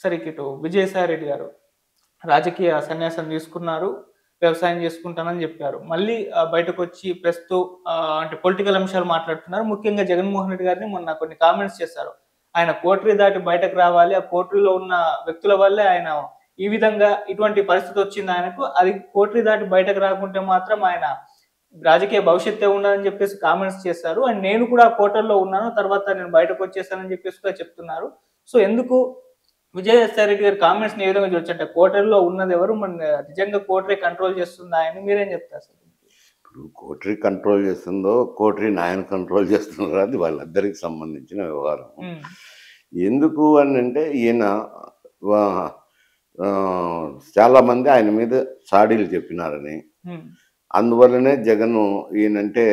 సరే ఇటు విజయసాయి రెడ్డి గారు రాజకీయ సన్యాసం తీసుకున్నారు. వ్యవసాయం చేసుకుంటానని జెప్పారు. మళ్ళీ బయటకొచ్చి ప్రెస్‌తో అంటే పొలిటికల్ అంశాలు మాట్లాడుతున్నారు. ముఖ్యంగా జగన్మోహన్ రెడ్డి గారిని మొన్న కొన్ని కామెంట్స్ చేశారు. ఆయన కోటరీ దాటి బయటకు రావాలి. ఆ కోటరీలో ఉన్న వ్యక్తుల వల్లే ఆయన ఈ విధంగా ఇటువంటి పరిస్థితొచ్చింది ఆయనకు. అది కోటరీ దాటి బయటకు రాకుంటే మాత్రం ఆయన రాజకీయ భవిష్యత్తే ఉండదని జెప్పేసి కామెంట్స్ చేశారు. అండ్ నేను కూడా ఆ కోటరీలో ఉన్నాను. తర్వాత నేను బయటకొచ్చేసానని జెప్పేసి కూడా చెప్తున్నారు. సో, ఎందుకు విజయసాయి రెడ్డి గారి కామెంట్స్‌ని ఏ విధంగా చూడొచ్చు? అంటే కోటరీలో ఉన్నదెవరు? నిజంగా కోటరీ కంట్రోల్ చేస్తుందా ఆయన్ని? మీరేం చెప్తారు అసలు? ఇప్పుడు కోటరీ కంట్రోల్ చేస్తుందో, కోటరీని ఆయన కంట్రోల్ చేస్తున్నారో అది వాళ్ళిద్దరికి సంబంధించిన వ్యవహారం. హ్మ్. ఎందుకు అనంటే ఈయన వా చాలామంది ఆయన మీద చాడీలు చెప్పినారని, హ్మ్. అందువల్లనే జగను ఈయనంటే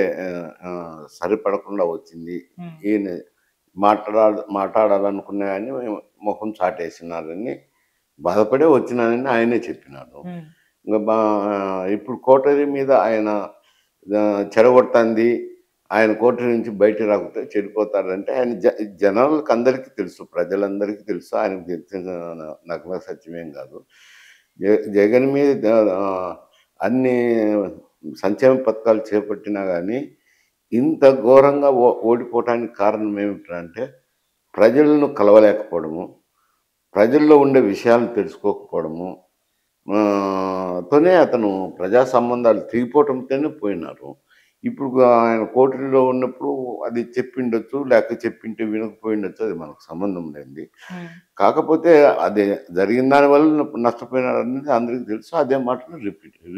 సరిపడకుండా వచ్చింది. హ్మ్. ఈయన మాట్లాడాలనుకునే ఆయన్ని మొహం చాటేసినారని బాధపడే వచ్చినానని ఆయనే చెప్పినాడు. హ్మ్. ఇంక ఇప్పుడు కోటరీ మీద ఆయన చెడగొడుతుంది, ఆయన కోటరీ నుంచి బయటికి రాకపోతే చెడిపోతాడంటే ఆయన జనాలకు అందరికీ తెలుసు, ప్రజలందరికీ తెలుసు. ఆయనకు తెలిసిన నగ్న సత్యమేం కాదు. జగన్ మీద అన్ని సంక్షేమ పథకాలు చేపట్టినా కానీ ఇంత ఘోరంగా ఓడిపోవటానికి కారణం ఏమిటంటే ప్రజలను కలవలేకపోవడము, ప్రజల్లో ఉండే విషయాలను తెలుసుకోకపోవడము తోనే అతను ప్రజా సంబంధాలు తెగిపోవటంతోనే పోయినారు. ఇప్పుడు ఆయన కోటరీలో ఉన్నప్పుడు అది చెప్పిండొచ్చు, లేక చెప్పింటే వినకపోయిండొచ్చు, అది మనకు సంబంధం లేనిది. హ్మ్. కాకపోతే అది జరిగిన దాని వల్ల నష్టపోయినారనేది అందరికీ తెలుసు. అదే మాటను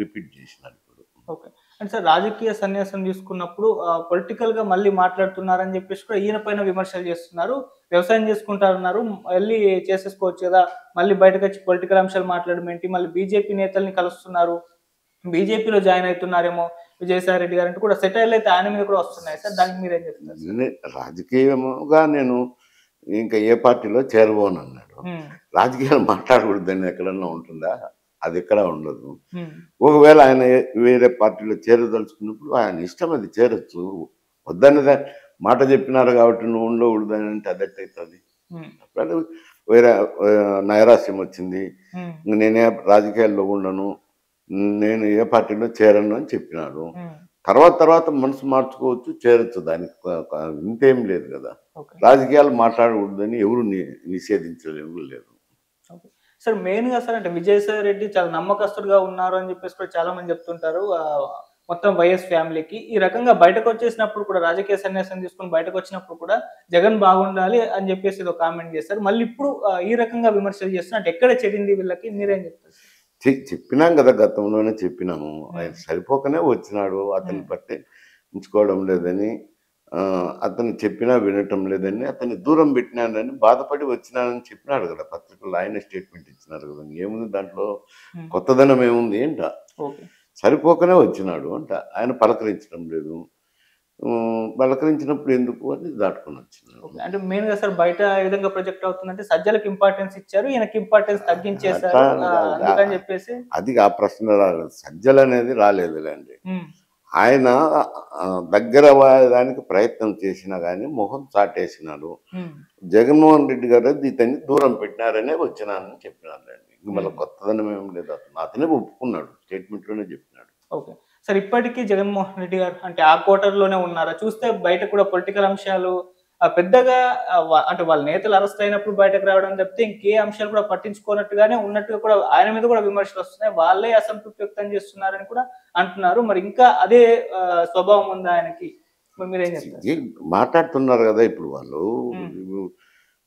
రిపీట్ చేసినారు ఇప్పుడు. ఓకే. అంటే సార్ రాజకీయ సన్యాసం తీసుకున్నప్పుడు పొలిటికల్‌గా మళ్ళీ మాట్లాడుతున్నారని జెప్పేసి కూడా ఈయన పైన విమర్శలు చేస్తున్నారు. వ్యవసాయం చేసుకుంటారన్నారు. ఎళ్లి చేసేసుకోవచ్చు గదా! మళ్ళీ బయటకొచ్చి పొలిటికల్ అంశాలు మాట్లాడడం ఏంటి? మళ్ళీ బీజేపీ నేతల్ని కలుస్తున్నారు. బీజేపీలో జాయిన్ అయితున్నారేమో విజయసాయి రెడ్డి గారంటూ కూడా సెటైర్‌లయితే ఆయన మీద కూడా వస్తున్నాయి సార్. దానికి మీరేం చెప్తారు సార్? రాజకీయముగా నేను ఇంకా ఏ పార్టీలో చేరబోనన్నాడు. హ్మ్. రాజకీయాలు మాట్లాడకూడదని ఎక్కడన్నా ఉంటుందా? అది ఎక్కడ ఉండదు. హ్మ్. ఒకవేళ ఆయన వేరే పార్టీలో చేరదలుచుకున్నప్పుడు ఆయన ఇష్టం, అది చేరొచ్చు. వద్దన్నదే మాట చెప్పినారు కాబట్టి నువ్వు ఉండకూడదని అంటే అది ఎట్టయితది? హ్మ్. అప్పుడు వేరే నైరాశ్యం వచ్చింది. హ్మ్. నేనే రాజకీయాల్లో ఉండను, నేను ఏ పార్టీలో చేరను అని చెప్పినాడు. హ్మ్. తర్వాత మనసు మార్చుకోవచ్చు, చేరొచ్చు. దానికి ఇంతేం లేదు కదా. ఓకే. రాజకీయాలు మాట్లాడకూడదని ఎవరు నిషేధించలేరు లేదు. ఓకే. సార్ మెయిన్‌గా సార్ అంటే విజయసాయి రెడ్డి చాలా నమ్మకస్తుడుగా ఉన్నారు అని చెప్పేసి కూడా చాలా మంది చెప్తుంటారు. మొత్తం వైఎస్ ఫ్యామిలీకి. ఈ రకంగా బయటకొచ్చేసినప్పుడు కూడా రాజకీయ సన్యాసం తీసుకొని బయటకొచ్చినప్పుడు కూడా జగన్ బాగుండాలి అని చెప్పేసి ఏదో కామెంట్ చేశారు. మళ్ళీ ఇప్పుడు ఈ రకంగా విమర్శలు చేస్తున్నారు. అంటే ఎక్కడ చెడింది వీళ్ళకి? మీరేం చెప్తారు సార్? చెప్పినాం కదా, గతంలోనే చెప్పినాము. ఆయన హ్మ్. సరిపోకనే వచ్చినాడు. అతన్ని హ్మ్. పట్టించుకోవడం లేదని, అతను చెప్పినా వినటం లేదని, అతన్ని దూరం పెట్టినాడని బాధపడి వచ్చినానని చెప్పినాడు కదా పత్రికల్లో. ఆయన స్టేట్మెంట్ ఇచ్చినారు కదా. ఏముంది దాంట్లో? హ్మ్. కొత్తదనం ఏముంది ఏంట? ఓకే. సరిపోకనే వచ్చినాడు అంట. ఆయన పలకరించడం లేదు. పలకరించినప్పుడు ఎందుకు అని దాటుకొని వచ్చినాడు. ఓకే. అంటే మెయిన్‌గా సార్ బయట ఏ విధంగా ప్రొజెక్ట్ అవుతుందంటే సజ్జలకి ఇంపార్టెన్స్ ఇచ్చారు. ఈయనకి ఇంపార్టెన్స్ అట్లా తగ్గించేశారు. అందుకని చెప్పేసి అది ఆ ప్రశ్న రాలేదు. సజ్జలనేది రాలేదులేండి. హ్మ్. ఆయన దగ్గర అవ్వడానికి ప్రయత్నం చేసినా గానీ మొహం చాటేసినాడు. హ్మ్. జగన్మోహన్ రెడ్డి గారు ఇతన్ని దూరం పెట్టినారనే వచ్చినానని చెప్పినారులెండి. ఇంక మళ్ళీ హ్మ్. కొత్తదనం ఏం లేదు. అతనే ఒప్పుకున్నాడు. స్టేట్మెంట్‌లోనే చెప్పినాడు. ఓకే. సార్ ఇప్పటికి జగన్మోహన్ రెడ్డి గారు అంటే ఆ క్వార్టర్‌లోనే ఉన్నారా? చూస్తే బయట కూడా పొలిటికల్ అంశాలు పెద్దగా అంటే వాళ్ళ నేతలు అరెస్ట్ అయినప్పుడు బయటకు రావడం తప్పితే ఇంకే అంశాలు కూడా పట్టించుకోనట్టుగానే ఉన్నట్టుగా కూడా ఆయన మీద కూడా విమర్శలొస్తున్నాయి. వాళ్ళే అసంతృప్తి వ్యక్తం చేస్తున్నారని కూడా అంటున్నారు. మరి ఇంకా అదే స్వభావం ఉందా ఆయనకి? మరి మీరేం చెప్తారు ఇది సార్? మాట్లాడుతున్నారు గదా ఇప్పుడు వాళ్ళు. హ్మ్.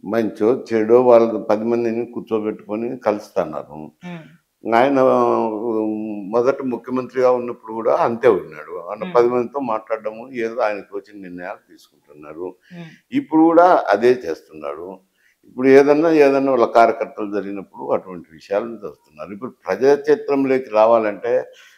మంచో, చెడో వాళ్ళు 10 మందిని కూర్చోబెట్టుకొని కలుస్తన్నారు. హ్మ్. ఆయన మొదట ముఖ్యమంత్రిగా ఉన్నప్పుడు గూడా అంతే ఉన్నాడు. ఆయన హ్మ్. 10 మందితో మాట్లాడడము, ఏదో ఆయనకు తోచిన నిర్ణయాలు తీసుకుంటున్నారు. హ్మ్. ఇప్పుడు గూడా అదే చేస్తున్నాడు. ఇప్పుడు ఏదన్నా వాళ్ళ కార్యకర్తలు జరిగినప్పుడు అటువంటి విషయాలను చేస్తున్నారు. ఇప్పుడు ప్రజాక్షేత్రంలోకి రావాలంటే